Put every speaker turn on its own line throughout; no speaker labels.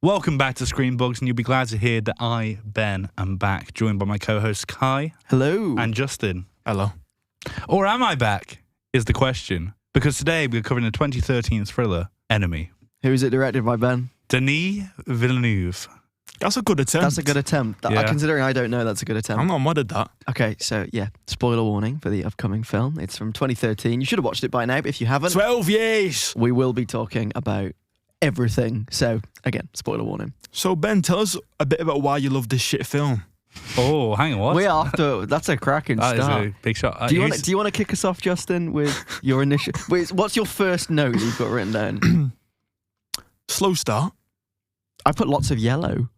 Welcome back to ScreenBugs, and you'll be glad to hear that I, Ben, am back, joined by my co-hosts Kai.
Hello.
And Justin.
Hello.
Or am I back, is the question. Because today we're covering the 2013 thriller, Enemy.
Who is it directed by, Ben?
Denis Villeneuve.
That's a good attempt.
That's a good attempt.
Yeah.
Considering I don't know, that's a good attempt.
I'm not mad at that.
Okay, so yeah, spoiler warning for the upcoming film. It's from 2013. You should have watched it by now, but if you haven't,
12 years.
we will be talking about everything. So again, spoiler warning.
So, Ben, tell us a bit about why you love this shit film.
Oh, hang on, what?
We are after. That's a cracking
That is
start.
a big shot.
Do you want to kick us off, Justin, with your initial? Wait, what's your first note that you've got written down?
Slow start.
I put lots of yellow.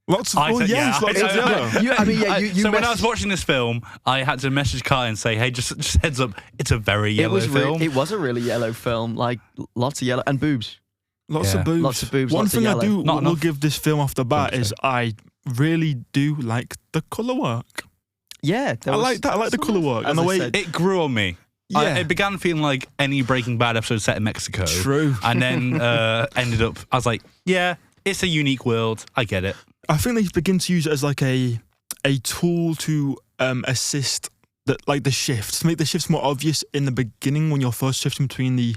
Lots of
I said- yeah,
lots of yellow.
You
when I was watching this film, I had to message Kai and say, hey, just heads up, it's a very yellow film.
It was a really yellow film, like lots of yellow and boobs.
Lots
Yeah.
of boobs.
Lots of boobs,
One
lots of
thing I
yellow.
do
Not
will
enough.
give this film off the bat
Don't
is
say.
I really do like the colour work.
Yeah,
I like that. I like the colour work.
As
And the
I
way
said,
It grew on me.
Yeah.
It began feeling like any Breaking Bad episode set in Mexico.
True.
And then ended up, I was like, yeah, it's a unique world. I get it.
I think they begin to use it as like a tool to assist the shifts, to make the shifts more obvious in the beginning when you're first shifting between the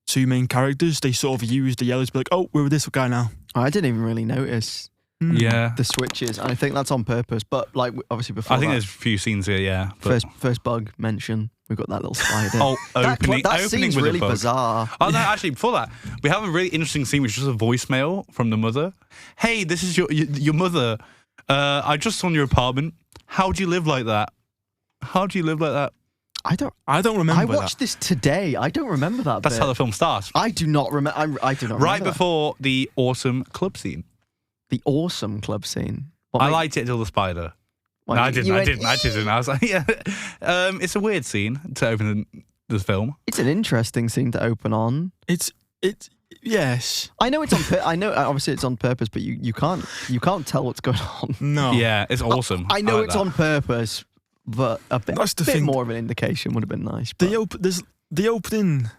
two main characters. They sort of use the yellows to be like, oh, we're with this guy now.
I didn't even really notice
Yeah.
the switches, and I think that's on purpose. But like obviously before
I think
that,
there's a few scenes here, yeah. But,
first bug mention, we've got that little spider.
oh, opening
that
opening
scene's
with
really
a bug.
bizarre.
Oh, no, actually, before that, we have a really interesting scene, which is just a voicemail from the mother. Hey, this is your mother. I just saw in your apartment. How do you live like that? How do you live like that?
I don't
remember
I watched this today. I don't remember that.
That's
bit.
how the film starts.
I do not remember. I do not
Right
remember
before the awesome club scene.
the awesome club scene.
I liked it till the spider.
What,
No, I
you
didn't.
went,
I didn't. I was like, yeah. It's a weird scene to open the film.
It's an interesting scene to open on.
It's yes.
I know it's on. I know obviously it's on purpose, but you can't tell what's going on.
No.
Yeah, it's awesome.
I know
like
it's
that.
on purpose, but a bit,
That's the
bit
thing.
more of an indication would have been nice. But
The opening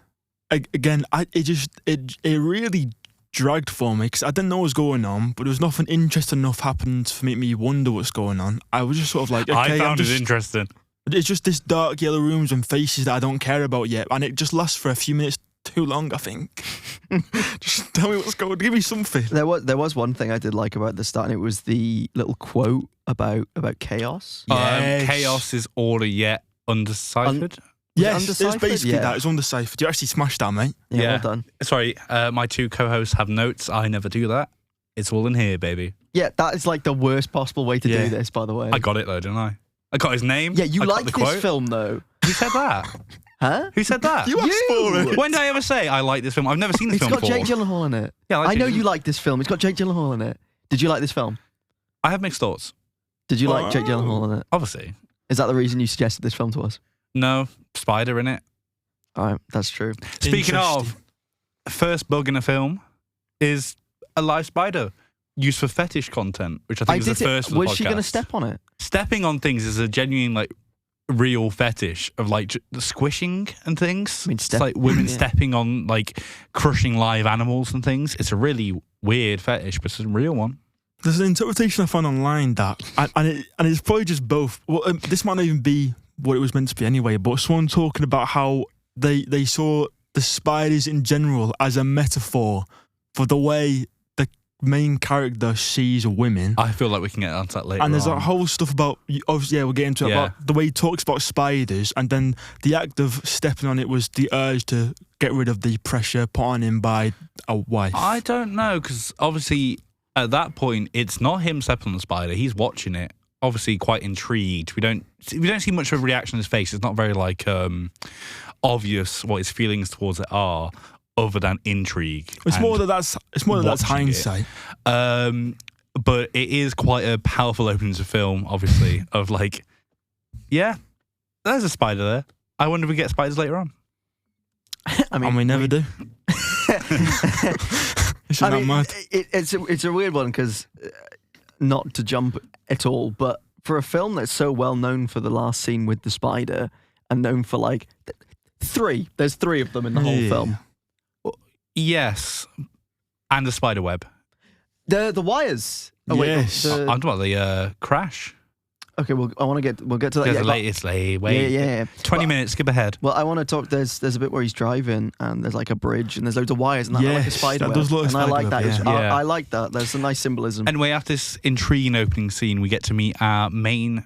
again. It really dragged for me because I didn't know what was going on, but there was nothing interesting enough happening to make me wonder what's going on. I was just sort of like, okay,
I found it interesting.
It's just this dark yellow rooms and faces that I don't care about yet, and it just lasts for a few minutes too long. I think. Just tell me what's going on. Give me something.
there was one thing I did like about the start, and it was the little quote about chaos.
Yes.
Chaos is order yet undeciphered.
Yes, it's
undeciphered?
basically
Yeah.
that. It's undeciphered. You actually smashed that, mate.
Yeah, well done.
Sorry, my two co-hosts have notes. I never do that. It's all in here, baby.
Yeah, that is like the worst possible way to
Yeah.
do this, by the way.
I got it though, didn't I? I got his name.
Yeah, you
I got
like
the
this
quote.
film though,
Who said that?
huh?
Who said that?
You asked for it.
When did I ever say I like this film? I've never seen this
It's
film
got
before.
Jake Gyllenhaal in it.
Yeah,
I know
Jake
you like this film. It's got Jake Gyllenhaal in it. Did you like this film?
I have mixed thoughts.
Did you like Jake Gyllenhaal in it?
Obviously,
Is that the reason you suggested this film to us?
no spider in it.
All right, that's true.
Speaking of,
Interesting.
first bug in a film is a live spider used for fetish content, which I think is the first. For the
Was she
podcast.
going to step on it?
Stepping on things is a genuine like real fetish of like the squishing and things.
I mean,
It's like women
yeah.
stepping on like crushing live animals and things. It's a really weird fetish, but it's a real one.
There's an interpretation I found online that, and it's probably just both. Well, this might not even be what it was meant to be anyway. But someone talking about how they saw the spiders in general as a metaphor for the way the main character sees women.
I feel like we can get onto that later.
And there's
on.
that whole stuff about, obviously, yeah, we'll get into it,
Yeah.
about the way he talks about spiders, and then the act of stepping on it was the urge to get rid of the pressure put on him by a wife.
I don't know, because obviously at that point it's not him stepping on the spider. He's watching it, obviously quite intrigued. We don't see much of a reaction on his face. It's not very like obvious what his feelings towards it are, other than intrigue.
It's
and
more that that's
watching it.
hindsight.
But it is quite a powerful opening to film, obviously, of like, yeah, there's a spider there. I wonder if we get spiders later on.
I mean,
And we never do. Isn't that mad?
It's a weird one because not to jump at all, but for a film that's so well known for the last scene with the spider and known for like there's three of them in the whole
Yeah.
film.
Yes, and the spider web.
The wires. Oh,
Yes.
wait,
I'm talking about the crash.
okay. We'll get to that.
There's
Yeah,
a
but-
late, it's late. Wait.
yeah.
20 minutes, skip ahead.
Well, I want to talk. There's a bit where he's driving and there's like a bridge and there's loads of wires and that like a
Yes,
spider
that
web.
does look like
and I like that.
spider web,
yeah.
I like that. There's some nice symbolism.
Anyway, after this intriguing opening scene, we get to meet our main-ish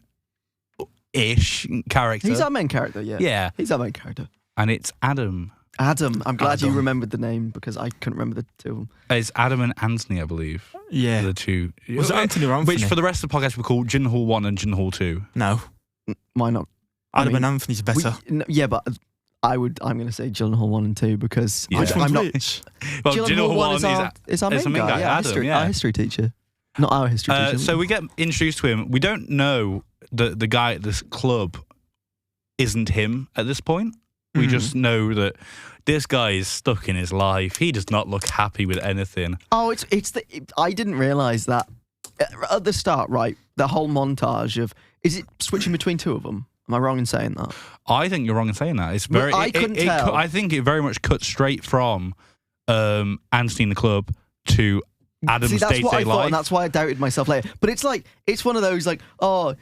character.
He's our main character. Yeah.
Yeah.
He's our main character.
And it's Adam.
Adam. I'm glad you
Adam.
remembered the name because I couldn't remember the two of them.
It's Adam and Anthony, I believe.
Yeah.
The two.
Was it Anthony or Anthony?
Which for the rest of the podcast we call Gyllenhaal 1 and Gyllenhaal 2.
No.
Why not?
Adam
mean,
and Anthony's better.
Yeah, but I'm going to say Gyllenhaal 1 and 2 because
Yeah.
Which
I'm
one's
not.
which?
Well,
Gyllenhaal 1 is our
is
main guy. Yeah,
Adam,
our history teacher. Not our history teacher.
So we get introduced to him. We don't know that the guy at this club isn't him at this point. We just know that this guy is stuck in his life. He does not look happy with anything.
Oh, I didn't realise that at the start. Right, the whole montage of is it switching between two of them? Am I wrong in saying that?
I think you're wrong in saying that. It's very.
I couldn't tell.
I think it very much cuts straight from Anthony in the club to Adam's
See, that's what I
day-to-day
thought,
life.
and that's why I doubted myself later. But it's one of those like, oh,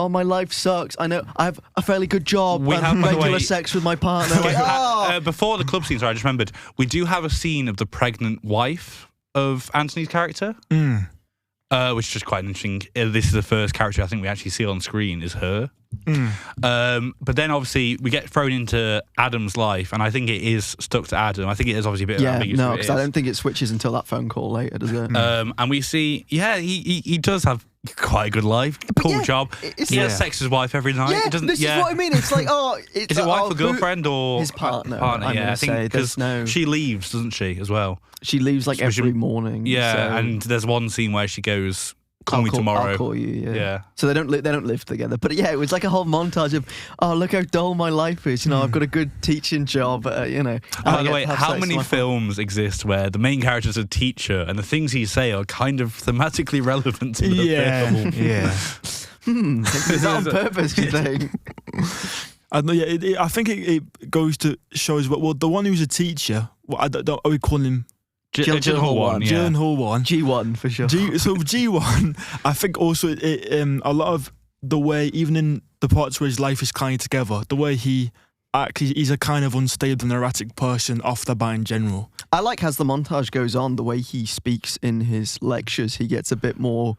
my life sucks. I know I have a fairly good job
We
and
have, by the
regular
way-
sex with my partner. Like, oh.
Before the club scene, sorry, I just remembered, we do have a scene of the pregnant wife of Anthony's character, which is just quite interesting. This is the first character I think we actually see on screen is her. But then obviously we get thrown into Adam's life, and I think it is stuck to Adam. I think it is obviously a bit ambiguous.
No,
who it
because I
is.
don't think it switches until that phone call later, does it?
And we see, he does have quite a good life, cool
yeah,
job.
it's-
He has
Yeah.
sex with his wife every night.
Yeah,
It doesn't,
this is what I mean. It's like,
Is it wife or girlfriend or
his partner?
Partner,
I'm
yeah.
gonna
I think
say
because
there's no.
she leaves, doesn't she, as well?
She leaves like
So she-
every morning.
Yeah,
so
and there's one scene where she goes, "Call me
I'll
tomorrow."
call you. Yeah.
Yeah.
So they don't live together. But yeah, it was like a whole montage of, oh, look how dull my life is. I've got a good teaching job.
By the way, how many films exist where the main character is a teacher and the things he say are kind of thematically relevant to the film?
Yeah.
Is that on purpose? Do you think?
I know, yeah, I think it goes to shows. Well, the one who's a teacher. What I don't. Are we calling him
Gyllenhaal 1, yeah.
Gyllenhaal 1?
G1 for sure.
So G1, I think also a lot of the way, even in the parts where his life is kind of together, the way he actually he's a kind of unstable and erratic person off the bat in general.
I like as the montage goes on, the way he speaks in his lectures, he gets a bit more.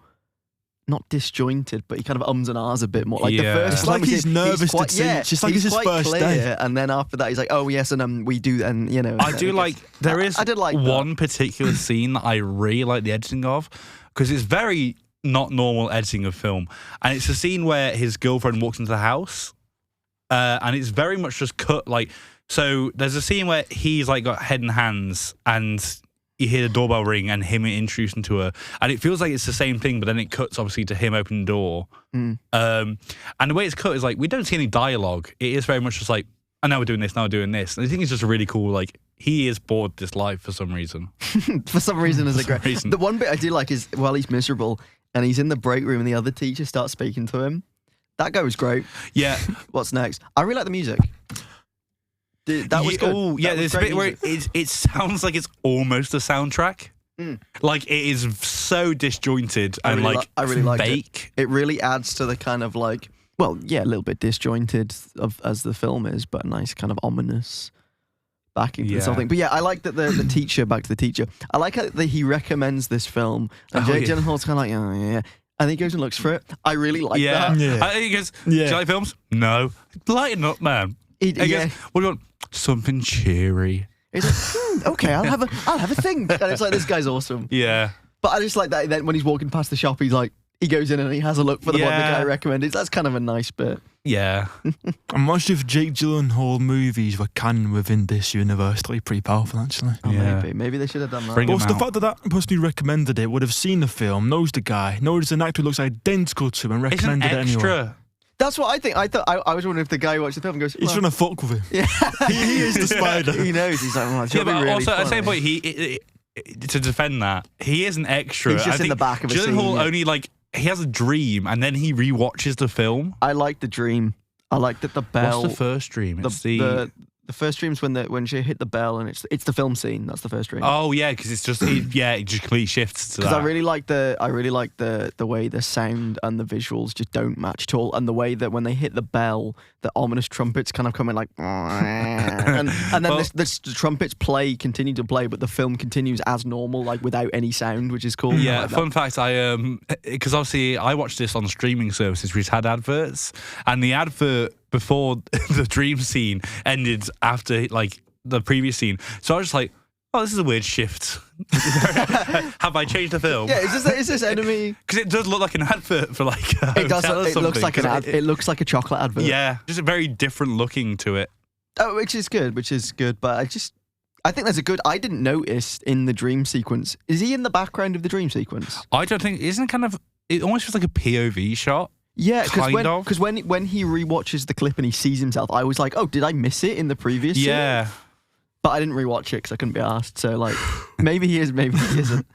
Not disjointed, but he kind of ums and ahs a bit more. Like
Yeah.
the first
It's
time
like
we
he's
see-
nervous to
quite,
teach.
yeah,
It's like
he's
it's his
quite
first
clear,
day.
and then after that he's like, oh yes, and we do, and
I do like, there is
I did like
one particular scene that I really like the editing of, because it's very not normal editing of film. And it's a scene where his girlfriend walks into the house, and it's very much just cut like, so there's a scene where he's like got head and hands, and you hear the doorbell ring and him introducing to her, and it feels like it's the same thing, but then it cuts obviously to him opening the door. And the way it's cut is like, we don't see any dialogue. It is very much just like, and now we're doing this, now we're doing this. And I think it's just really cool, like, he is bored this life for some reason.
for some reason is a
some
great.
reason.
The one bit I do like is while he's miserable and he's in the break room and the other teacher starts speaking to him. That guy was great.
Yeah.
What's next? I really like the music. That was good.
Oh, yeah,
That was
there's a
great
bit where
music.
it sounds like it's almost a soundtrack. Like, it is so disjointed and,
I really liked
fake.
It really adds to the kind of like, well, yeah, a little bit disjointed as the film is, but a nice kind of ominous backing
Yeah.
to something. But yeah, I like that the teacher, back to the teacher, I like how that he recommends this film. And
Oh,
Jake
yeah.
Gyllenhaal's kind of like, yeah. And he goes and looks for it. I really like
Yeah.
that.
Yeah.
I think he goes,
Yeah.
do you like films? No. Lighten up, man.
He
And he
yeah.
goes, what do you want? Something cheery.
He's like, okay, I'll have a think. And it's like, this guy's awesome.
Yeah.
But I just like that. Then when he's walking past the shop, he's like, he goes in and he has a look for the one the
Yeah.
guy recommended. That's kind of a nice bit.
Yeah.
I'm not sure if Jake Gyllenhaal movies were canon within this universe. They're pretty powerful, actually.
Oh,
Yeah.
maybe they should have done that.
Bring him
Also, the
out.
fact that that person who recommended it would have seen the film, knows the guy, knows an actor who looks identical to him, and
It's an
recommended it anyway.
extra.
That's what I think. I thought I was wondering if the guy who watched the film goes,
He's
well,
trying to fuck with him.
yeah.
He is the spider.
He knows. He's like, well, it's
Yeah,
gonna
but
be really
also at the
funny.
same point, to defend that, he is an extra.
He's just
I
in
think
the back of a scene,
Gyllenhaal
yeah.
only like he has a dream and then he rewatches the film.
I like the dream. I like that the bell.
What's the first dream? It's the
The first dream's when she hit the bell and it's the film scene. That's the first dream.
Oh yeah, because it's just it just completely shifts to that.
Because I really like the way the sound and the visuals just don't match at all, and the way that when they hit the bell, the ominous trumpets kind of come in like, and then the trumpets continue to play, but the film continues as normal, like without any sound, which is cool.
Yeah,
like
fun fact, because obviously I watched this on streaming services which had adverts, and the advert before the dream scene ended after like the previous scene. So I was just like, oh, this is a weird shift. Have I changed the film?
Yeah, is this enemy?
Because it does look like an advert for like
It does. It looks like it looks like a chocolate advert.
Yeah, just a very different looking to it.
Oh, which is good. But I think there's a good. I didn't notice in the dream sequence. Is he in the background of the dream sequence?
I don't think isn't it kind of. It almost feels like a POV shot.
Yeah,
Kind
because when he rewatches the clip and he sees himself, I was like, oh, did I miss it in the previous?
Yeah.
Scene? But I didn't rewatch it because I couldn't be asked. So like, maybe he is, maybe he isn't.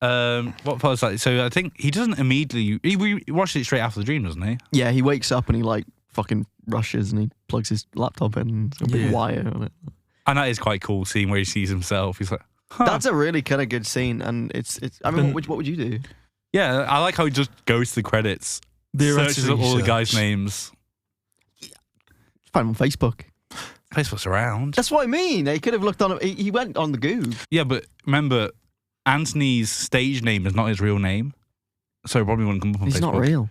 What part was that? So I think he doesn't immediately. He watched it straight after the dream, doesn't he?
Yeah, he wakes up and he like fucking rushes and he plugs his laptop in and there's a big wire on it.
And that is quite cool seeing where he sees himself. He's like, huh.
That's a really kind of good scene, and it's. I mean, what would you do?
Yeah, I like how he just goes to the credits, searches up all the guys' names.
Find him on Facebook.
Facebook's around.
That's what I mean. They could have looked on. He went on the Goog.
Yeah, but remember, Anthony's stage name is not his real name, so it probably wouldn't come up on Facebook.
He's not real.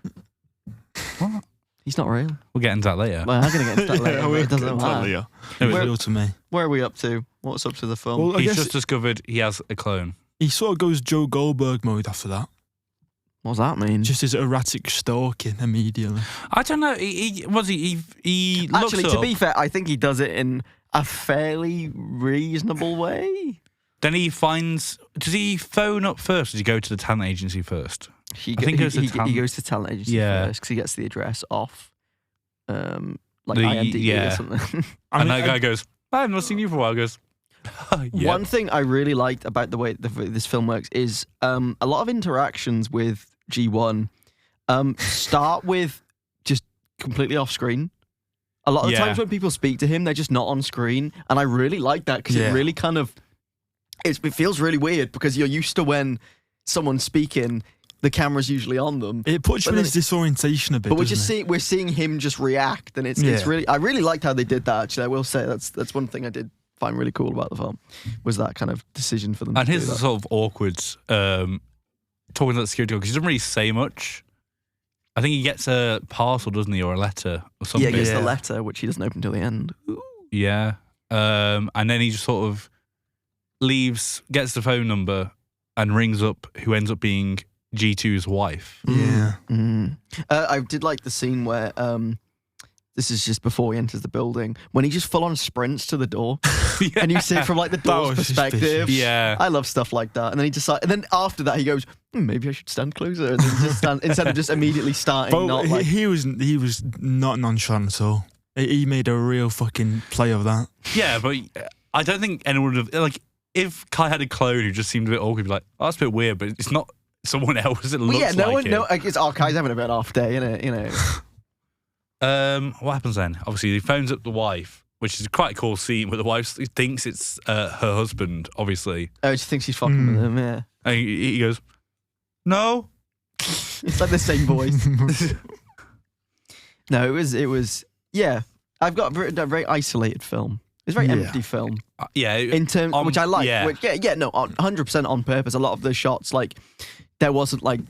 What?
He's not real.
We'll get into that later.
Well, I'm going to get into that later. But it doesn't matter.
It was real to me.
Where are we up to? What's up to the film?
Well,
He's just discovered he has a clone.
He sort of goes Joe Goldberg mode after that.
What does that mean?
Just his erratic stalking immediately.
I don't know. He looks
Actually, to
up,
be fair, I think he does it in a fairly reasonable way.
Then he finds. Does he phone up first? Or does he go to the talent agency first?
He goes to talent agency first because he gets the address off, like IMDb or something.
And that guy goes, I haven't seen you for a while. He goes, yeah.
One thing I really liked about the way this film works is a lot of interactions with G1 start with just completely off screen. A lot of the times when people speak to him, they're just not on screen, and I really like that because it really kind of it feels really weird because you're used to when someone's speaking, the camera's usually on them.
It puts you in his disorientation a bit.
But we're seeing him just react, and it's really. I really liked how they did that. Actually, I will say that's one thing I did find really cool about the film was that kind of decision for them.
And
to
his
do that.
sort of awkward talking to the security guard because he doesn't really say much. I think he gets a parcel, doesn't he, or a letter or something.
Yeah, he gets the letter, which he doesn't open until the end. Ooh.
Yeah. And then he just sort of leaves, gets the phone number, and rings up who ends up being G2's wife.
Yeah.
I did like the scene where this is just before he enters the building when he just full on sprints to the door and you see it from like the door's perspective.
Yeah,
I love stuff like that. And then he decides, and then after that he goes, maybe I should stand closer, and then just stand instead of just immediately starting.
But he was not nonchalant at all. He made a real fucking play of that.
Yeah, but I don't think anyone would have like if Kai had a clone who just seemed a bit awkward. He'd be like, oh, that's a bit weird, but it's not someone else. It looks like it.
It's Kai's having a bit off day, isn't it? You know.
What happens then? Obviously, he phones up the wife, which is quite a cool scene where the wife thinks it's her husband, obviously.
Oh, she thinks she's fucking with him, yeah.
And he goes, no.
It's like the same voice. No, it was, yeah. I've got a very isolated film. It's a very empty film.
In
terms, which I like. Yeah. 100% on purpose. A lot of the shots, like, there wasn't, like,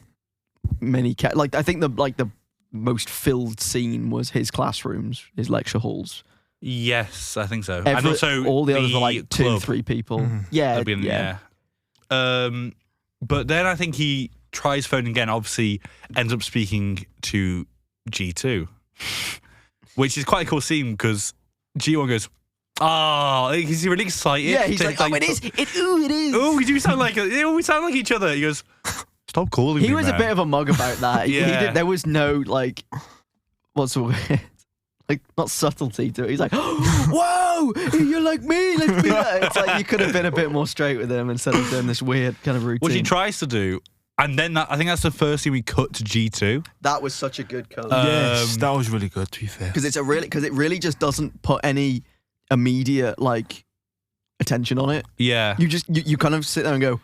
many, I think the most filled scene was his classrooms, his lecture halls.
Yes, I think so. And also
all the others were like 2-3 people. Mm-hmm. Yeah.
But then I think he tries phoning again, obviously ends up speaking to G2, which is quite a cool scene because G1 goes, he's really excited.
Yeah, he's like, it is. It is.
Oh, we do sound like we sound like each other. He goes, stop calling me.
He was a bit of a mug about that. There was no like, what's the word? Like, not subtlety to it. He's like, whoa, you're like me. Let's be that. It's like you could have been a bit more straight with him instead of doing this weird kind of routine.
Which he tries to do. And then I think that's the first thing we cut to G2.
That was such a good cut.
Yes, that was really good, to be fair.
Because it really just doesn't put any. immediate like attention on it.
Yeah.
You kind of sit there and go,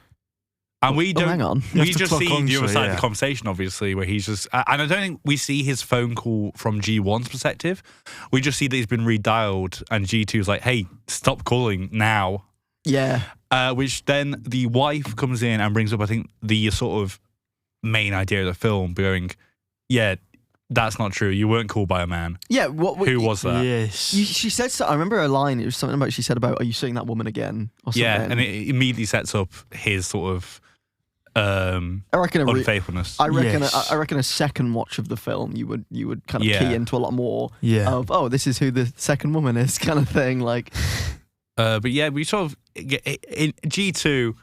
and we don't.
Hang on.
We just see the other side of the conversation, obviously, where he's just. And I don't think we see his phone call from G1's perspective. We just see that he's been redialed, and G2's like, "Hey, stop calling now."
Yeah.
Which then the wife comes in and brings up, I think, the sort of main idea of the film, going, "Yeah, that's not true. You weren't called by a man."
Yeah.
Who was that?
Yes.
She said. I remember a line. It was something about. She said about, "Are you seeing that woman again?" Or something.
Yeah, and it immediately sets up his sort of
I reckon
unfaithfulness.
I reckon a second watch of the film, you would kind of key into a lot more of this is who the second woman is, kind of thing. Like,
but yeah, we sort of get in G2.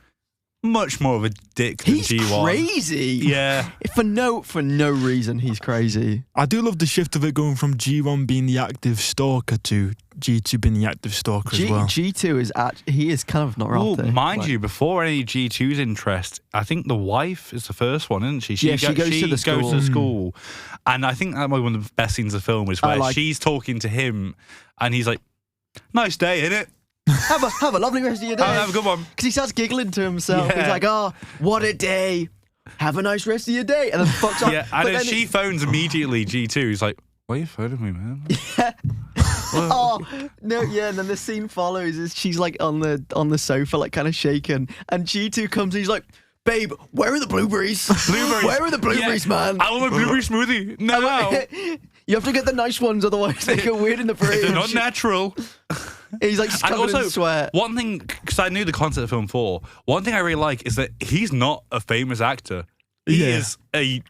Much more of a dick than
he's
G1.
Crazy.
Yeah.
For no reason, he's crazy.
I do love the shift of it going from G1 being the active stalker to G2 being the active stalker as well.
G2 he is kind of not right there.
Mind you, before any G2's interest, I think the wife is the first one, isn't she?
She goes to the
school. And I think that might be one of the best scenes of the film is where she's talking to him and he's like, "Nice day, innit?
Have a lovely rest of your day.
Have a good one."
Because he starts giggling to himself.
Yeah.
He's like, "Oh, what a day. Have a nice rest of your day." And then fucks off.
Yeah, and then she phones immediately, G2. He's like, "Why are you phoning me, man?"
Yeah. Oh, no, yeah, and then the scene follows is she's like on the sofa, like kind of shaking, and G2 comes and he's like, "Babe, where are the blueberries? Where are the blueberries, man?
I want my blueberry smoothie. No.
You have to get the nice ones, otherwise they go weird in the fridge."
They're not natural.
He's like covered in sweat.
One thing, because I knew the concept of film 4, one thing I really like is that he's not a famous actor. He is a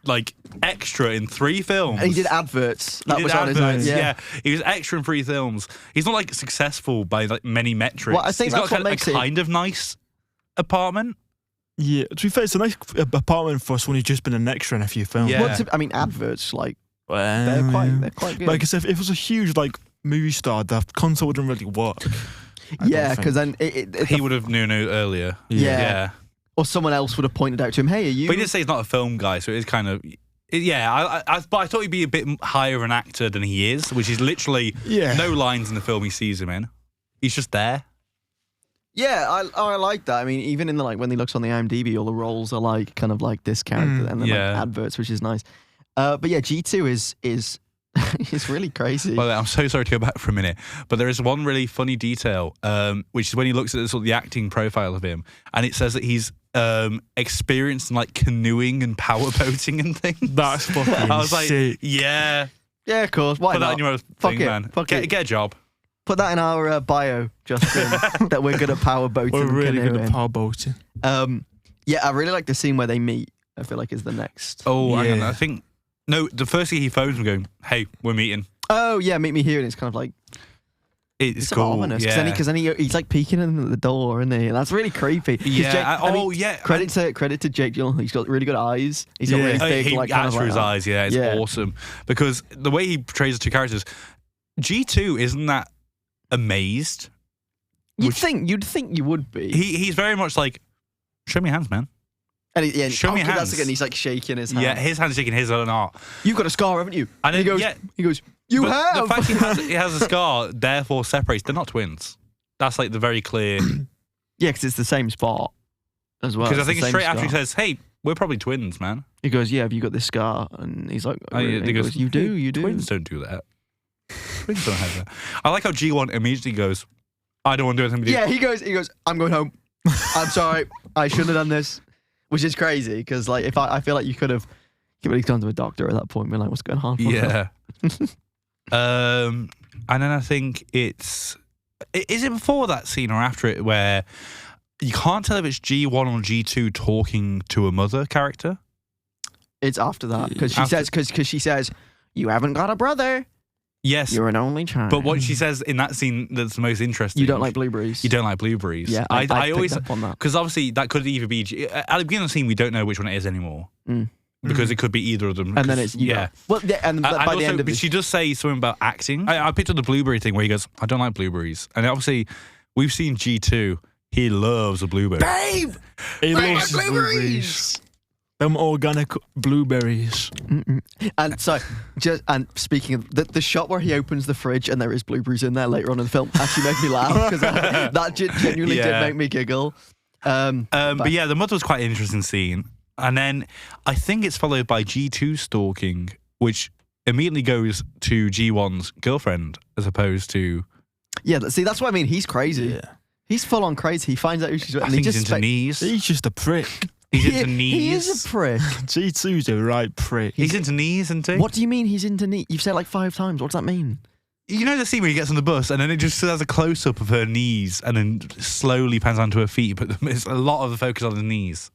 extra in 3 films.
And he did adverts. That was on his own.
Yeah, he was extra in 3 films. He's not like successful by like many metrics.
Well, I think
he's
that's
got
what makes
a kind of nice apartment.
Yeah, to be fair, it's a nice apartment for us when he's just been an extra in a few films.
Yeah.
Well, I mean, adverts they're quite good.
Like I said, if it was a huge movie star, the concept wouldn't really work.
Yeah, because then
he would have known earlier.
Yeah. Or someone else would have pointed out to him, "Hey, are you?"
But he did say he's not a film guy, so it is kind of. Yeah, but I thought he'd be a bit higher of an actor than he is, which is literally no lines in the film he sees him in. He's just there.
Yeah, I like that. I mean, even in the when he looks on the IMDb, all the roles are like kind of like this character and then like adverts, which is nice. But yeah, G2 is it's really crazy.
Well, I'm so sorry to go back for a minute, but there is one really funny detail, which is when he looks at the acting profile of him, and it says that he's experienced in canoeing and powerboating and things.
That's fucking
I was like,
sick.
Yeah, of course. Why
put
not?
that in your thing, man. Get a job.
Put that in our bio, Justin, that we're good at powerboating.
We're really
canoeing.
good at powerboating.
Yeah, I really like the scene where they meet. I feel like is the next.
Oh, hang on, I think. No, the first thing he phones him going, "Hey, we're meeting."
Oh yeah, meet me here, and it's kind of like
it's cool.
Ominous, because then he's like peeking in at the door, isn't he? And that's really creepy.
Yeah.
Credit to Jake Gyllenhaal. He's got really good eyes. He's got really big,
he acts for his eyes. Yeah, it's awesome because the way he portrays the 2 characters, G2 isn't that amazed.
You'd think you would be.
He's very much like, "Show me your hands, man."
And
show me your hands.
Again, he's like shaking his hand.
Yeah, his hand's shaking his own art.
You've got a scar, haven't you?
And
he goes, "You have."
The fact he has a scar, therefore separates. They're not twins. That's like the very clear.
Yeah, because it's the same spot as well.
Because I think straight after he says, "Hey, we're probably twins, man."
He goes, "Yeah, have you got this scar?" And he's like,
he goes,
"You do.
Twins don't do that. Twins don't have that." I like how G1 immediately goes, "I don't want to do anything with you."
Yeah, he goes, "I'm going home. I'm sorry. I shouldn't have done this." Which is crazy because, if I feel like you could have gone to a doctor at that point and been like, "What's going on?"
Yeah. And then I think is it before that scene or after it where you can't tell if it's G1 or G2 talking to a mother character?
It's after that because she says, "You haven't got a brother."
Yes.
You're an only child.
But what she says in that scene that's the most interesting.
You don't like blueberries.
You don't like blueberries.
Yeah, I always up on that.
Because obviously that could either be at the beginning of the scene we don't know which one it is anymore. Because it could be either of them.
And then it's Well, yeah, and by the end of it,
she does say something about acting. I picked up the blueberry thing where he goes, "I don't like blueberries," and obviously we've seen G2. He loves a blueberry.
Babe,
he
loves blueberries.
Them organic blueberries.
And so, and speaking of the shot where he opens the fridge and there is blueberries in there later on in the film actually made me laugh because that genuinely did make me giggle.
But yeah, the mother was quite an interesting scene. And then I think it's followed by G2 stalking, which immediately goes to G1's girlfriend as opposed to...
Yeah, see, that's what I mean. He's crazy.
Yeah.
He's full on crazy. He finds out who she's with.
I think he's into knees.
He's just a prick.
He's into knees.
He is a prick.
G2's a right prick.
He's into knees, isn't he?
What do you mean he's into knees? You've said it like 5 times. What does that mean?
You know the scene where he gets on the bus and then it just has a close-up of her knees and then slowly pans onto her feet, but it's a lot of the focus on the knees.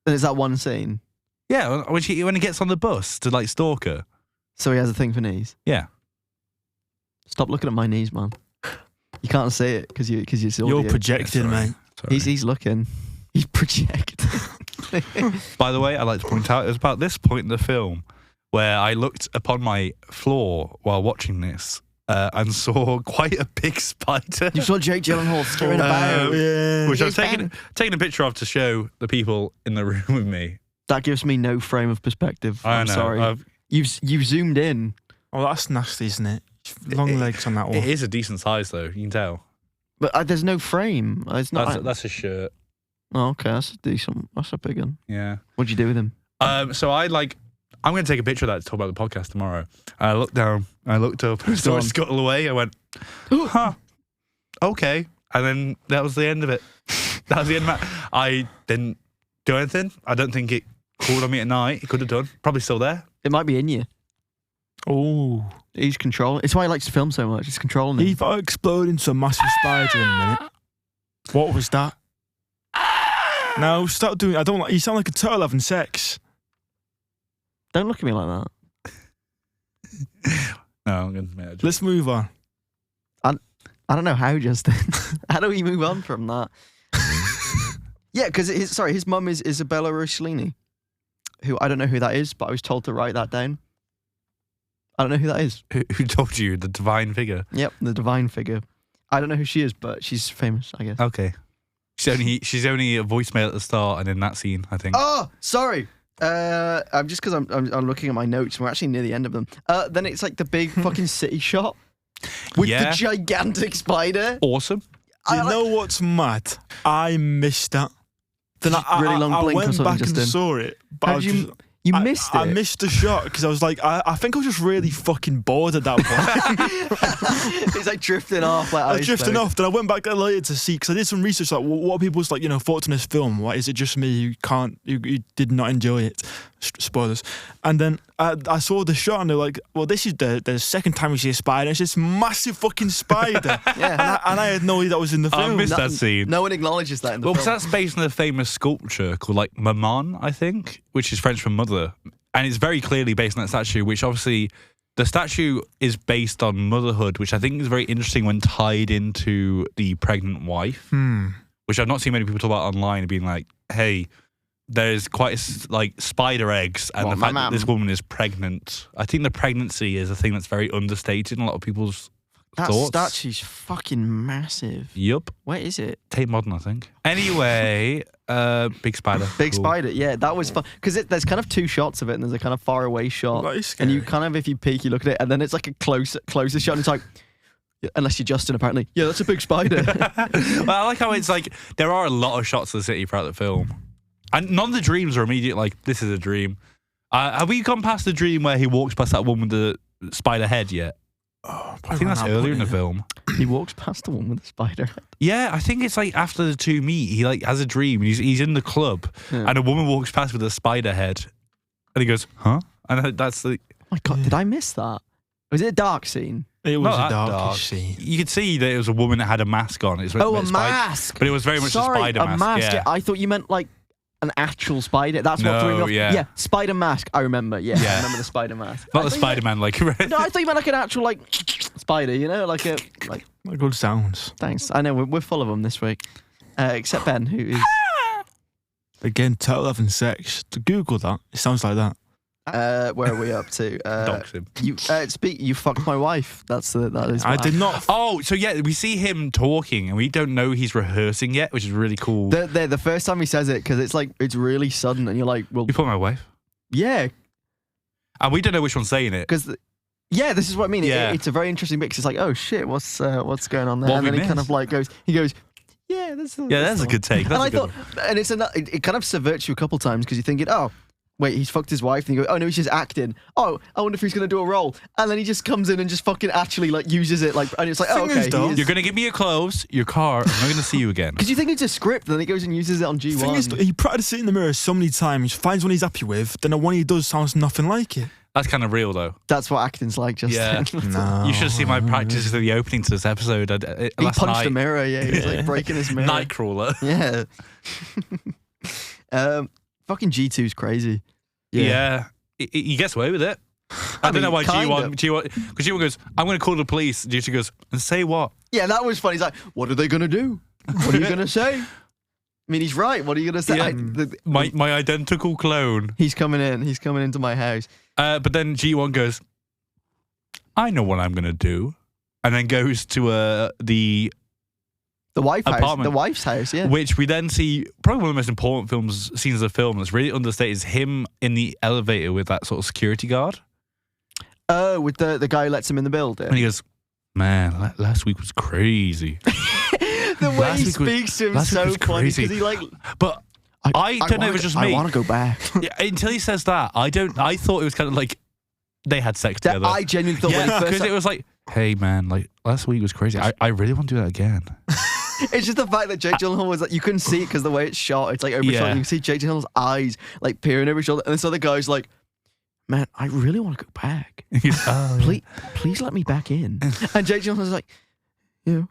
And is that one scene?
Yeah, when he gets on the bus to like stalk her.
So he has a thing for knees?
Yeah.
Stop looking at my knees, man. You can't see it because you're
projecting, mate.
He's looking. He's projecting.
By the way, I'd like to point out it was about this point in the film where I looked upon my floor while watching this and saw quite a big spider.
You saw Jake Gyllenhaal skipping about.
Yeah.
Which I was taking a picture of to show the people in the room with me.
That gives me no frame of perspective. I'm sorry. You've zoomed in.
Oh, that's nasty, isn't it? Long legs on that one.
It is a decent size, though. You can tell.
But there's no frame. It's not.
That's a shirt.
Oh, okay. That's a decent. That's a big one.
Yeah.
What'd you do with him?
So I'm going to take a picture of that to talk about the podcast tomorrow. I looked down. I looked up. I saw it scuttle away. I went, huh. Okay. And then that was the end of it. That was the end of it. I didn't do anything. I don't think it crawled on me at night. It could have done. Probably still there.
It might be in you.
Oh.
He's controlling. It's why he likes to film so much. He's controlling it.
He thought explode into a massive spider in a minute. What was that? No, stop doing. I don't like. You sound like a turtle having sex.
Don't look at me like
that. No, I'm going to.
Let's move on.
I don't know how, Justin. How do we move on from that? Yeah, because his mum is Isabella Rossellini, who I don't know who that is, but I was told to write that down. I don't know who that is.
Who told you? The divine figure?
Yep, the divine figure. I don't know who she is, but she's famous, I guess.
Okay. She's only a voicemail at the start and in that scene, I think.
Oh, sorry. I'm just because I'm looking at my notes and we're actually near the end of them. Then it's like the big fucking city shot with the gigantic spider.
Awesome.
You know what's mad? I missed that. Then
really long blink
I went
or something,
back
Justin.
and saw it. But
you missed it?
I missed the shot because I was like, I think I was just really fucking bored at that point.
It's like drifting off.
I was drifting off. Then I went back there later to see, because I did some research, like what are people's thoughts on this film? Why is it just me who did not enjoy it? Spoilers. And then I saw the shot and they're like, well, this is the second time we see a spider. It's this massive fucking spider.
Yeah.
And I had no idea that was in the film.
I missed that scene.
No one acknowledges that in the film.
Well, because that's based on a famous sculpture called like Maman, I think, which is French for mother. And it's very clearly based on that statue, which obviously the statue is based on motherhood, which I think is very interesting when tied into the pregnant wife, which I've not seen many people talk about online, being like, hey, there's quite spider eggs and the fact that this woman is pregnant. I think the pregnancy is a thing that's very understated in a lot of people's thoughts.
That statue's fucking massive.
Yup.
Where is it?
Tate Modern, I think. Anyway, big spider.
Big spider, yeah, that was fun. Because there's kind of 2 shots of it and there's a kind of far away shot.
That is scary.
And you kind of, if you peek, you look at it and then it's like a closer shot and it's like, unless you're Justin, apparently. Yeah, that's a big spider.
Well, I like how it's like, there are a lot of shots of the city throughout the film. And none of the dreams are immediate, like, this is a dream. Have we gone past the dream where he walks past that one with the spider head yet?
Oh,
I think that's earlier in the film.
He walks past the one with the spider head.
Yeah, I think it's like after the two meet, he like has a dream. He's in the club, and a woman walks past with a spider head, and he goes, "Huh?" And that's the.
Oh my god, did I miss that? Was it a dark scene?
It was
Not
a
that
dark scene.
You could see that it was a woman that had a mask on. It was
a mask,
but it was very much a spider mask.
Mask.
Yeah.
I thought you meant like an actual spider. That's what threw me off.
Yeah.
Spider mask. I remember. Yeah, I remember the spider mask.
Not the Spider-Man, like.
No, I thought you meant like an actual like spider. You know, like.
Good sounds.
Thanks. I know we're full of them this week, except Ben, who is
again turtle having sex. To Google that, it sounds like that.
Where are we up to?
Dox him.
You fucked my wife. That is.
I did not.
Oh, so yeah, we see him talking, and we don't know he's rehearsing yet, which is really cool.
The first time he says it, because it's really sudden, and you're like, well,
You put my wife,
yeah,
and we don't know which one's saying it.
because. Yeah, this is what I mean.
Yeah.
It's a very interesting mix. It's like, oh shit, what's going on there?
What
And then
we
he kind
missed?
of like goes, yeah, that's
That's a good take. That's
And
a
I
good
thought, and it kind of subverts you a couple times because you're thinking, oh, wait, he's fucked his wife, and you go, oh no, he's just acting. Oh, I wonder if he's gonna do a role, and then he just comes in and just fucking actually like uses it, like, and it's like, oh,
Thing is,
okay,
though,
You're going to give me your clothes, your car, I'm not going to see you again.
because you think it's a script, and then he goes and uses it on G1.
Thing is, he practices it in the mirror so many times, finds one he's happy with, then the one he does sounds nothing like it.
That's kind of real, though.
That's what acting's like, Justin.
Yeah.
No.
You should see my practice of the opening to this episode.
He
Last
punched
night,
the mirror, yeah. He was like breaking his mirror.
Nightcrawler.
Yeah. Fucking G2's crazy.
Yeah. He gets away with it. I don't know why
kind
G1, because G1 goes, I'm going to call the police. G2 goes, and say what?
Yeah, that was funny. He's like, what are they going to do? What are you going to say? I mean, he's right. What are you going to say?
Yeah. My identical clone.
He's coming in. He's coming into my house.
But then G1 goes, I know what I'm going to do. And then goes to the apartment.
The wife's house, yeah.
Which we then see, probably one of the most important scenes of the film that's really understated, is him in the elevator with that sort of security guard.
Oh, with the guy who lets him in the building.
And he goes, man, last week was crazy.
The way he speaks to him is so funny because he like.
But I don't know if it's just me.
I want to go back.
Yeah, until he says that, I thought it was kind of like they had sex together.
I genuinely thought when he first.
Because it was like, hey man, like last week was crazy. I really want to do that again.
It's just the fact that Jake Gyllenhaal was like, you couldn't see it because the way it's shot, it's like over shot. You can see Jake Gyllenhaal's eyes like peering over his shoulder, and this other guy's like, man, I really want to go back. Please let me back in. And Jake Gyllenhaal's like, yeah.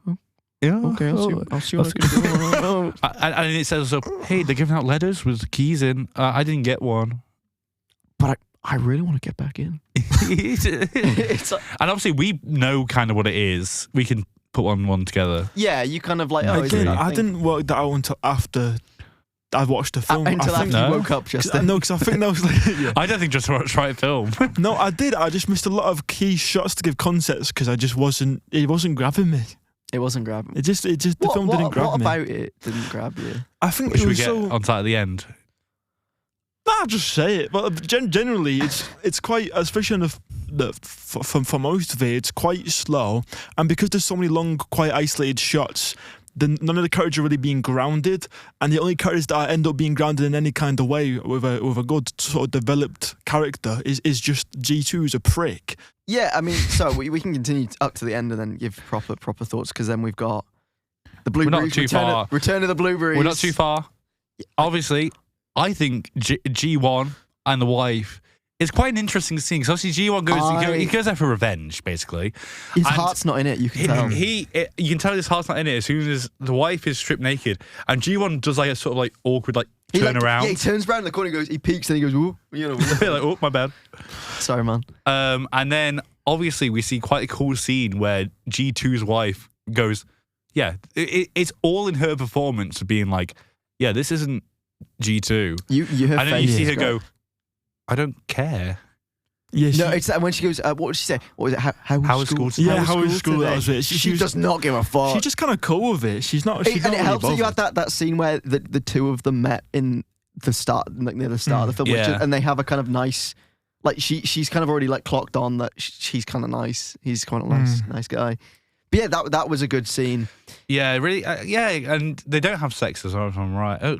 Okay, I'll see what I can do.
And it says so, hey, they're giving out letters with the keys in. I didn't get one.
But I really want to get back in.
It's like, and obviously we know kind of what it is. We can put one together.
Yeah, you kind of like,
Again, I didn't work that out until after I watched the film.
Until after you woke up, Justin.
No, because I think that was like... Yeah.
I don't think just watched right film.
No, I did. I just missed a lot of key shots to give context because it wasn't grabbing me.
It wasn't grabbing me.
The film didn't grab me.
What about it didn't grab you?
I think
Should
it
we
was
get on side at the end?
Nah, just say it. But generally, it's quite, especially for most of it, it's quite slow. And because there's so many long, quite isolated shots, none of the characters are really being grounded, and the only characters that end up being grounded in any kind of way with a good sort of developed character is just G2 who's a prick.
Yeah, I mean, so we can continue up to the end and then give proper thoughts, because then we've got the blueberries.
We're not too far.
Return of the blueberries.
We're not too far. Obviously, I think G1 and the wife is quite an interesting scene, because obviously G1 he goes there for revenge, basically.
His heart's not in it, you can tell.
You can tell his heart's not in it as soon as the wife is stripped naked, and G1 does like a sort of like awkward like turn around.
Yeah, he turns around the corner and goes, he peeks and he goes, ooh,
like, oh, my bad.
Sorry, man.
And then obviously we see quite a cool scene where G2's wife goes, yeah, it's all in her performance of being like, yeah, this isn't G2.
And
then you see her go, I don't care.
Yeah,
no, it's that when she goes, what did she say? What was it? How was school?
Yeah, how was school? That was it.
She does not give a fuck.
She's just kind of cool with it. She's not.
And it helps that you had that scene where the two of them met in the start, like near the start of the film, and they have a kind of nice, like she's kind of already like clocked on that she's kind of nice. He's kind of nice guy. But yeah, that was a good scene.
Yeah, really. Yeah, and they don't have sex as well, if I'm right.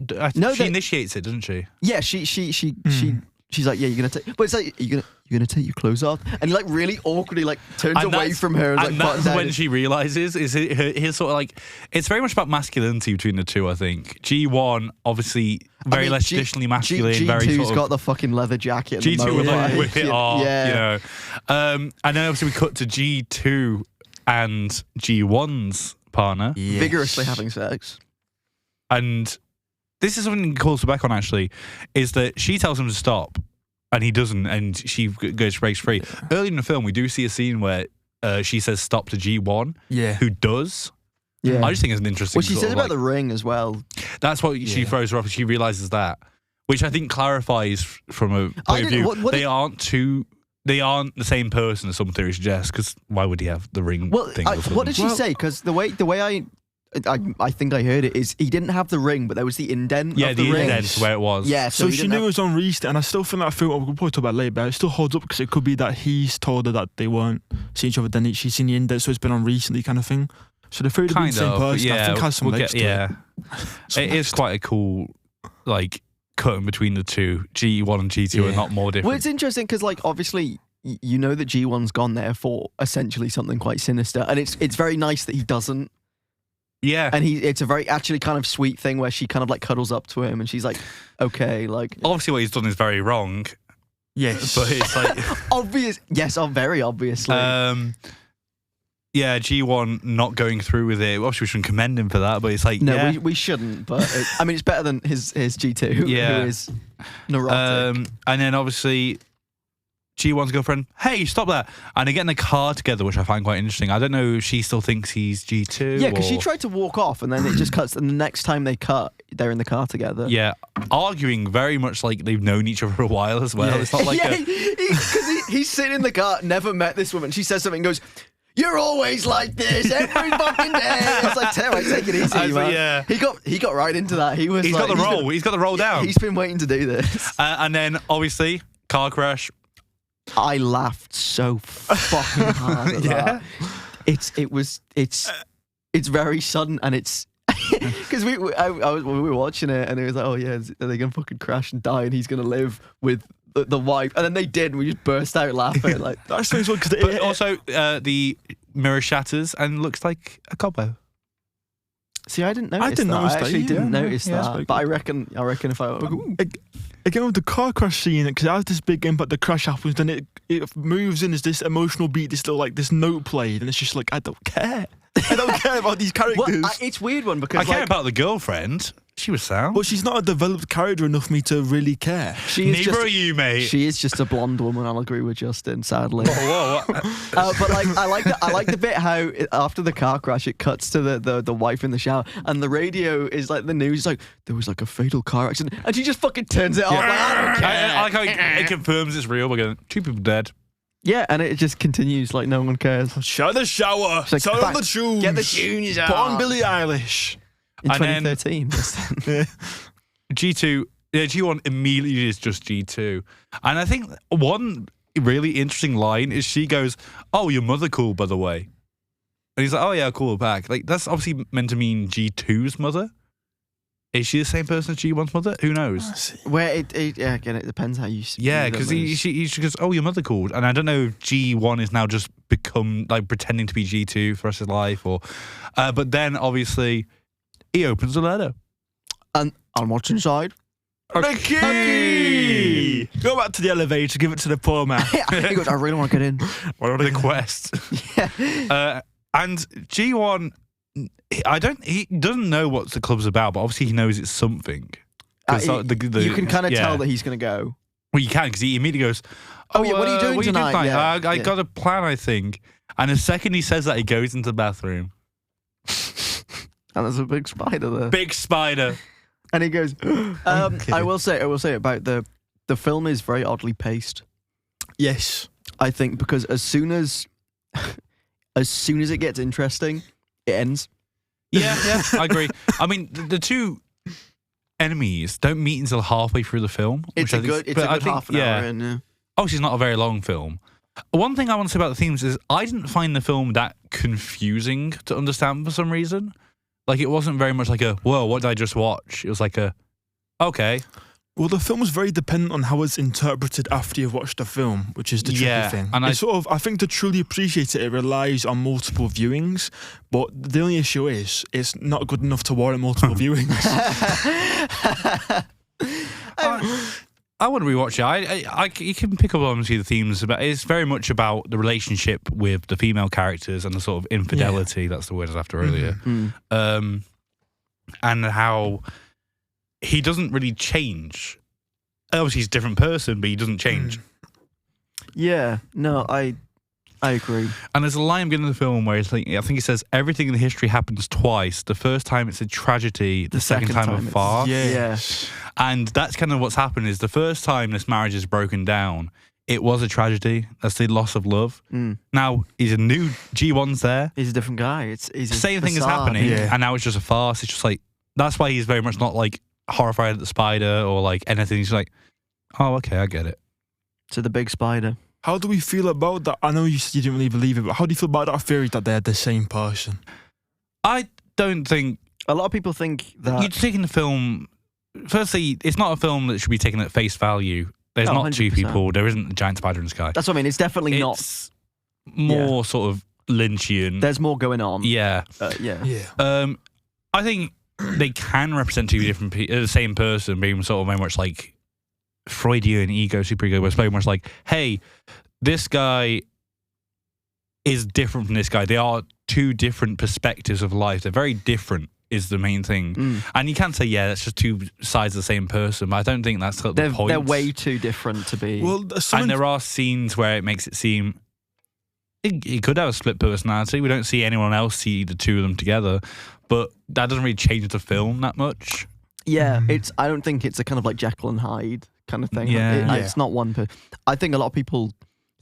She initiates it, doesn't she?
Yeah, she's like, yeah, you're gonna take. But it's like, you're gonna take your clothes off, and he like really awkwardly like turns away from her,
and that's when she realizes his sort of like, it's very much about masculinity between the two. I think G1 obviously less traditionally masculine.
G2's got the fucking leather jacket.
G2 would like whip it off, you know. And then obviously we cut to G2 and G1's partner
vigorously having sex,
and this is something he calls her back on, actually, is that she tells him to stop, and he doesn't, and she breaks free. Early in the film, we do see a scene where she says stop to G1, who does. Yeah. I just think it's an interesting...
Well, she says about the ring as well.
That's what she throws her off, and she realises that. which I think clarifies from a point of view. They aren't the same person as some theories suggest, because why would he have the ring thing?
What did she say? Because the way I think I heard it is he didn't have the ring, but there was the indent.
Yeah,
of the ring.
indent's where it was.
Yeah,
so she knew it was on restart, and I still think that film, we'll probably talk about it later, but it still holds up because it could be that he's told her that they weren't seeing each other, then she's seen the indent, so it's been on recently kind of thing. So the theory of the same person, yeah, I think has some legs to it.
It is quite a cool, like, cut in between the two. G1 and G2 are not more different.
Well, it's interesting because, like, obviously, you know that G1's gone there for essentially something quite sinister, and it's very nice that he doesn't.
Yeah,
and it's a very actually kind of sweet thing where she kind of like cuddles up to him, and she's like, okay, like
obviously what he's done is very wrong.
Yes,
but it's like
obvious. Yes, very obviously.
Yeah, G1 not going through with it. Obviously, we shouldn't commend him for that, but it's like,
no, we shouldn't. But I mean, it's better than his G2, who is neurotic.
And then obviously, G1's girlfriend, hey, stop that. And they get in the car together, which I find quite interesting. I don't know if she still thinks he's G2.
Yeah, because she tried to walk off, and then it just cuts. And the next time they cut, they're in the car together.
Yeah, arguing very much like they've known each other for a while as well. Yeah. It's not like
because he's sitting in the car, never met this woman. She says something, goes, "You're always like this every fucking day." It's like, take it easy, man.
Yeah.
He got right into that. He's
got the roll. He's got the roll down.
He's been waiting to do this.
And then obviously because crash.
I laughed so fucking hard at that. It's very sudden, and it's because we were watching it, and it was like, oh yeah, are they gonna fucking crash and die, and he's gonna live with the wife? And then they did, and we just burst out laughing. Like
that's strange,
but also the mirror shatters and looks like a cobweb.
See, I didn't notice that. I actually didn't notice that. But I reckon if I
again with the car crash scene, because it has this big impact, the crash happens, then it moves in as this emotional beat, this little like this note played, and it's just like I don't care. I don't care about these characters.
Well, it's weird one because
I care about the girlfriend. She was sound.
But she's not a developed character enough for me to really care.
Neither are you, mate.
She is just a blonde woman. I'll agree with Justin, sadly.
Whoa.
But like, I like the bit how after the car crash, it cuts to the wife in the shower, and the radio is like the news. Is like there was like a fatal car accident, and she just fucking turns it off. Like, I don't care.
I like how it confirms it's real. We're going 2 people dead.
Yeah, and it just continues like no one cares.
Shut the shower.
Like,
Turn on the tunes.
Get the tunes out.
Put on Billie Eilish.
In 2013.
G2, G1 immediately is just G2. And I think one really interesting line is she goes, "Oh, your mother cool, by the way." And he's like, "Oh yeah, cool, back." Like that's obviously meant to mean G2's mother. Is she the same person as G1's mother? Who knows?
Where again, it depends how you.
Yeah, because she goes, "Oh, your mother called," and I don't know if G1 is now just become like pretending to be G2 for the rest of his life, or. But then obviously, he opens the letter,
and what's inside?
The key. Go back to the elevator, give it to the poor man.
He goes, "I really want to get in."
What are the quest?
Yeah.
And G1. He doesn't know what the club's about, but obviously he knows it's something.
You can kind of tell that he's going to go.
Well, you can, because he immediately goes,
"Oh yeah, what are you doing tonight?"
Yeah, I got a plan, I think. And the second he says that, he goes into the bathroom.
And there's a big spider there.
Big spider.
And he goes, I will say about the film is very oddly paced.
Yes.
I think because as soon as it gets interesting, it ends.
Yeah, I agree. I mean, the two enemies don't meet until halfway through the film.
It's a good half an hour in, yeah.
Obviously, it's not a very long film. One thing I want to say about the themes is I didn't find the film that confusing to understand for some reason. Like, it wasn't very much like a, whoa, what did I just watch? It was like a, okay.
Well, the film was very dependent on how it's interpreted after you've watched the film, which is the tricky thing. And I think to truly appreciate it, it relies on multiple viewings. But the only issue is, it's not good enough to warrant multiple viewings.
I want to rewatch it. You can pick up on the themes, but it's very much about the relationship with the female characters and the sort of infidelity. That's the word I was after earlier. And how he doesn't really change. Obviously, he's a different person, but he doesn't change.
Yeah, no, I I agree.
And there's a line beginning of the film where it's like, I think he says, everything in history happens twice. The first time it's a tragedy, the second time a farce.
Yes.
And that's kind of what's happened is the first time this marriage is broken down, it was a tragedy. That's the loss of love. Now, he's a new G1's there.
He's a different guy. He's
the same thing is happening, and now it's just a farce. It's just like, that's why he's very much not like horrified at the spider or like anything. He's like, oh, okay, I get it.
To the big spider.
How do we feel about that? I know you said you didn't really believe it, but how do you feel about that theory that they're the same person?
I don't think...
A lot of people think that...
You're taking the film... Firstly, it's not a film that should be taken at face value. There's not
100%.
two people. There isn't a giant spider in the sky.
That's what I mean. It's definitely
It's more sort of Lynchian.
There's more going on.
Yeah. I think they can represent two different people, the same person, being sort of very much like Freudian ego, superego, where it's very much like, hey, this guy is different from this guy. They are two different perspectives of life. They're very different is the main thing. And you can say, yeah, that's just two sides of the same person, but I don't think that's the point.
They're way too different to be.
Well,
and there are scenes where it makes it seem he could have a split personality. We don't see anyone else see the two of them together, but that doesn't really change the film that much.
Yeah, I don't think it's a kind of like Jekyll and Hyde kind of thing.
Yeah.
It's not one person. I think a lot of people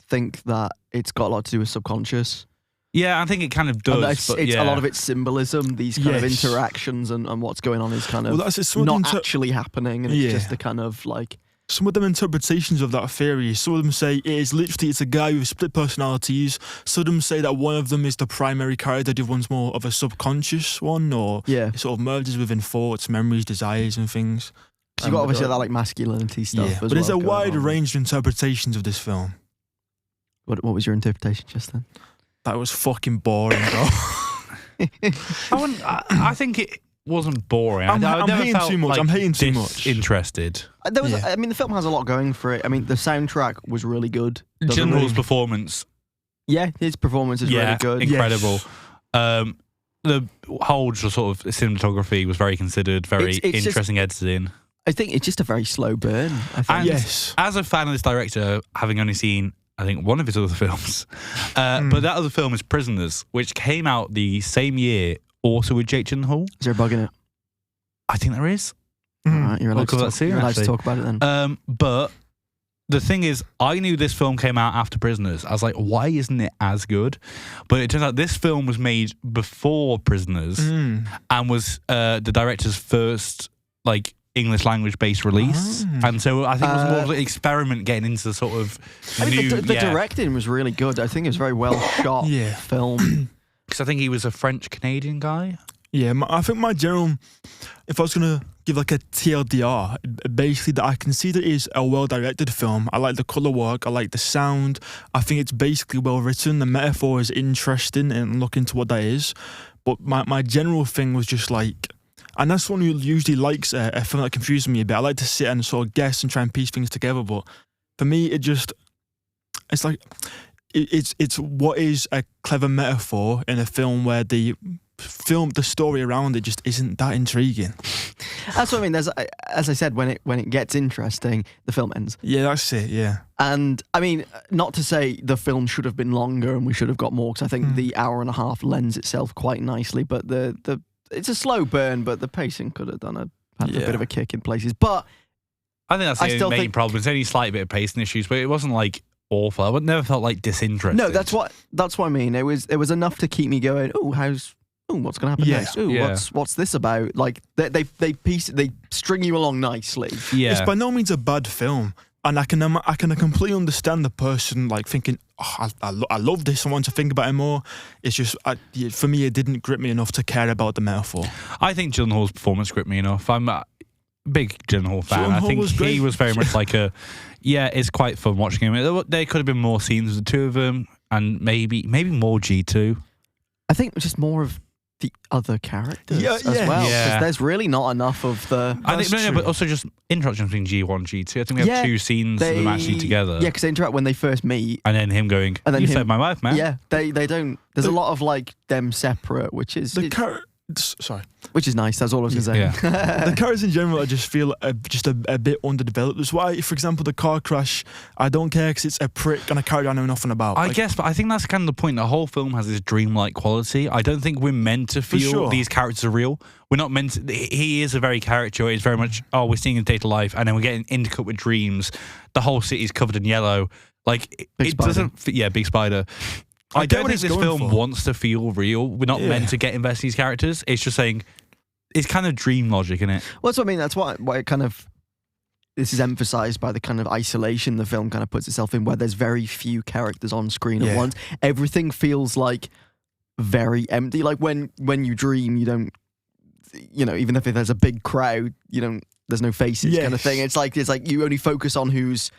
think that it's got a lot to do with subconscious.
Yeah, I think it kind of does.
It's a lot of its symbolism, these kind of interactions and what's going on is kind of not actually happening, and it's just the kind of like...
Some of them interpretations of that theory, some of them say it's a guy with split personalities. Some of them say that one of them is the primary character, the other one's more of a subconscious one, or it sort of merges within thoughts, memories, desires and things.
So you've got obviously that like masculinity stuff as well.
But there's a wide range of interpretations of this film.
What was your interpretation just then?
That was fucking boring, bro.
I think it wasn't boring.
I'm hating too much. I'm hating too much.
Interested.
I mean, the film has a lot going for it. I mean, the soundtrack was really good.
Gyllenhaal's performance.
Yeah, his performance is really good.
Incredible. Yes. The whole sort of cinematography was very considered, very interesting editing.
I think it's just a very slow burn. I think.
Yes.
As a fan of this director, having only seen, I think, one of his other films, but that other film is Prisoners, which came out the same year, also with Jake Gyllenhaal.
Is there a bug in it?
I think there is.
All right, you're allowed to talk about it then.
But the thing is, I knew this film came out after Prisoners. I was like, why isn't it as good? But it turns out this film was made before Prisoners and was the director's first like English language based release. And so I think it was more of an experiment getting into the sort of
the directing was really good. I think it was a very well shot film.
Because I think he was a French-Canadian guy.
Yeah, I think my general, if I was going to give like a TLDR, basically that I can see that it is a well-directed film. I like the colour work, I like the sound. I think it's basically well-written. The metaphor is interesting and look into what that is. But my general thing was just like, and that's someone who usually likes a film that confuses me a bit. I like to sit and sort of guess and try and piece things together. But for me, it's like, it's what is a clever metaphor in a film where the story around it just isn't that intriguing.
That's what I mean. As I said, when it gets interesting, the film ends.
Yeah, that's it. Yeah.
And I mean, not to say the film should have been longer and we should have got more, because I think the hour and a half lends itself quite nicely. But it's a slow burn, but the pacing could have had a bit of a kick in places. But
I think that's the main problem. It's only a slight bit of pacing issues, but it wasn't like awful. I never felt like disinterested.
No, that's what I mean. It was enough to keep me going. What's going to happen next? What's this about? Like they string you along nicely.
Yeah, it's by no means a bad film, and I can completely understand the person like thinking, I love this. I want to think about it more. It's just for me, it didn't grip me enough to care about the metaphor.
I think Gyllenhaal's performance gripped me enough. I'm a big Gyllenhaal fan. I think he was very much like it's quite fun watching him. There could have been more scenes with the two of them, and maybe more G2.
I think just more of the other characters as well. Because there's really not enough of the...
I think, but also just interaction between G1 and G2. I think we have two scenes of them actually together.
Yeah, because they interact when they first meet.
And then him going, you saved my life, man.
Yeah, they don't... There's a lot of like them separate, which is...
Sorry.
Which is nice. That's all I was going to say.
Yeah.
The characters in general, I just feel just a bit underdeveloped. That's why, for example, the car crash, I don't care because it's a prick and a character I know nothing about.
I guess, but I think that's kind of the point. The whole film has this dreamlike quality. I don't think we're meant to feel these characters are real. We're not meant to. He is a very caricature. It's very much, we're seeing his day-to life, and then we're getting intercut with dreams. The whole city's covered in yellow. Like, it doesn't... Yeah, Big Spider. I don't think this film wants to feel real. We're not meant to get invested in these characters. It's just saying... It's kind of dream logic, isn't it?
Well, that's what I mean. That's why it kind of... This is emphasised by the kind of isolation the film kind of puts itself in, where there's very few characters on screen at once. Everything feels like very empty. Like when you dream, you don't... You know, even if there's a big crowd, you don't... There's no faces kind of thing. It's like you only focus on who's...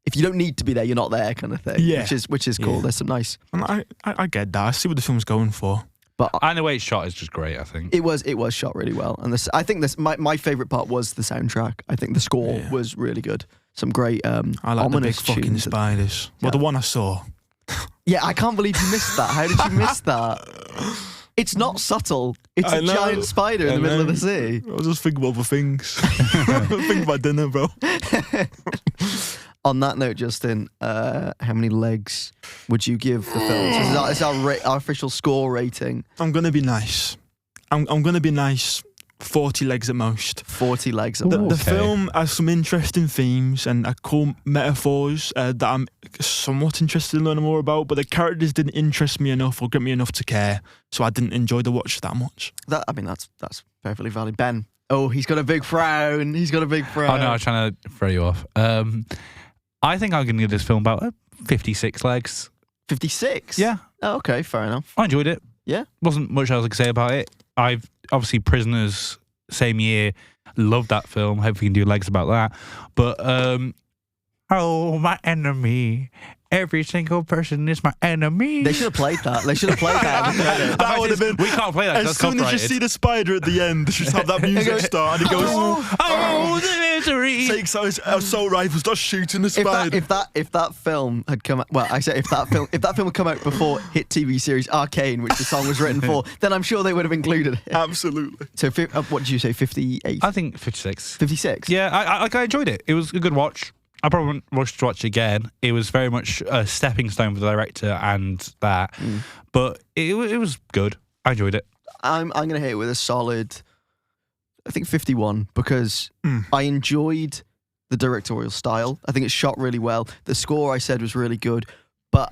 If you don't need to be there, you're not there, kind of thing. Yeah. Which is cool. There's some nice...
And I get that. I see what the film's going for.
But and the way it's shot is just great, I think.
It was shot really well. And I think my favourite part was the soundtrack. I think the score was really good. Some great
I like the big fucking spiders. Well, the one I saw.
Yeah, I can't believe you missed that. How did you miss that? It's not subtle. It's a giant spider in the middle of the sea.
I was just thinking about other things. Think about dinner, bro.
On that note, Justin, how many legs would you give the film? So this is our official score rating.
I'm going to be nice. I'm going to be nice. 40 legs at most.
40 legs
at most. The film has some interesting themes and cool metaphors that I'm somewhat interested in learning more about, but the characters didn't interest me enough or get me enough to care, so I didn't enjoy the watch that much.
That's perfectly valid. Ben. Oh, he's got a big frown. Oh
no, I was trying to throw you off. I think I'm going to give this film about 56 legs.
56?
Yeah.
Oh, okay, fair enough.
I enjoyed it.
Yeah.
Wasn't much else I could say about it. I've obviously Prisoners, same year, loved that film. Hope we can do legs about that. But, oh, my enemy. Every single person is my enemy.
They should have played that. That
would have been...
We can't play that.
As soon as you see the spider at the end, they should have that music start and it goes...
Oh, the misery.
Takes out his assault rifle, starts shooting the spider.
If that film had come out... Well, I say if that film had come out before hit TV series Arcane, which the song was written for, then I'm sure they would have included it.
Absolutely.
So what did you say, 58?
I think 56.
56?
Yeah, I enjoyed it. It was a good watch. I probably wouldn't rush to watch it again. It was very much a stepping stone for the director and that. But it was good. I enjoyed it.
I'm going to hit it with a solid, I think 51, because I enjoyed the directorial style. I think it's shot really well. The score, I said, was really good. But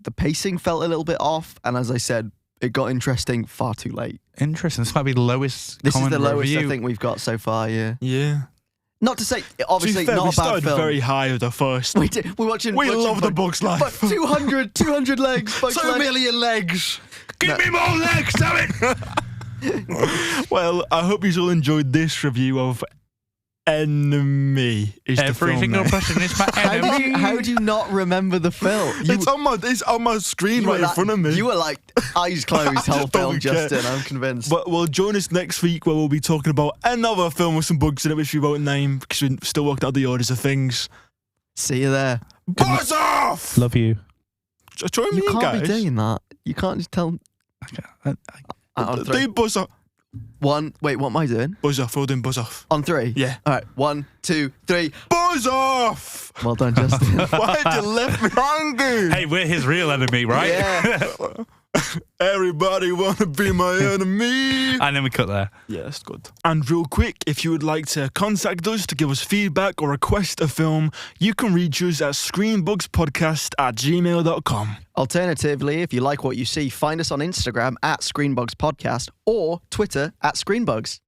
the pacing felt a little bit off. And as I said, it got interesting far too late.
Interesting. This might be the lowest.
This is the lowest
review.
I think we've got so far, yeah.
Yeah.
Not to say, obviously,
fair,
not a bad
film. We started very high with the first.
We're watching.
We love The Bug's Life.
But 200 legs.
2 million legs.
Give me more legs, damn
it. Well, I hope you all enjoyed this review of Enemy.
Every single person is my enemy.
How do you not remember the film?
It's on my screen right in front of me.
You were like eyes closed whole film, Justin. I'm convinced.
But we'll join us next week where we'll be talking about another film with some bugs in it, which we won't name because we're still working out the orders of things.
See you there.
Buzz off!
Love you.
Join me,
guys. You can't be doing that. You can't just tell.
Do buzz off.
Wait, what am I doing?
Buzz off, we're doing buzz off.
On 3?
Yeah.
All right, 1, 2, 3.
Buzz off!
Well done, Justin.
Why did you left me hanging?
Hey, we're his real enemy, right?
Yeah.
Everybody wanna be my enemy.
And then we cut there.
Yeah, that's good. And real quick, if you would like to contact us to give us feedback or request a film, you can reach us at screenbugspodcast@gmail.com.
Alternatively, if you like what you see, find us on Instagram @ScreenBugsPodcast or Twitter @ScreenBugs.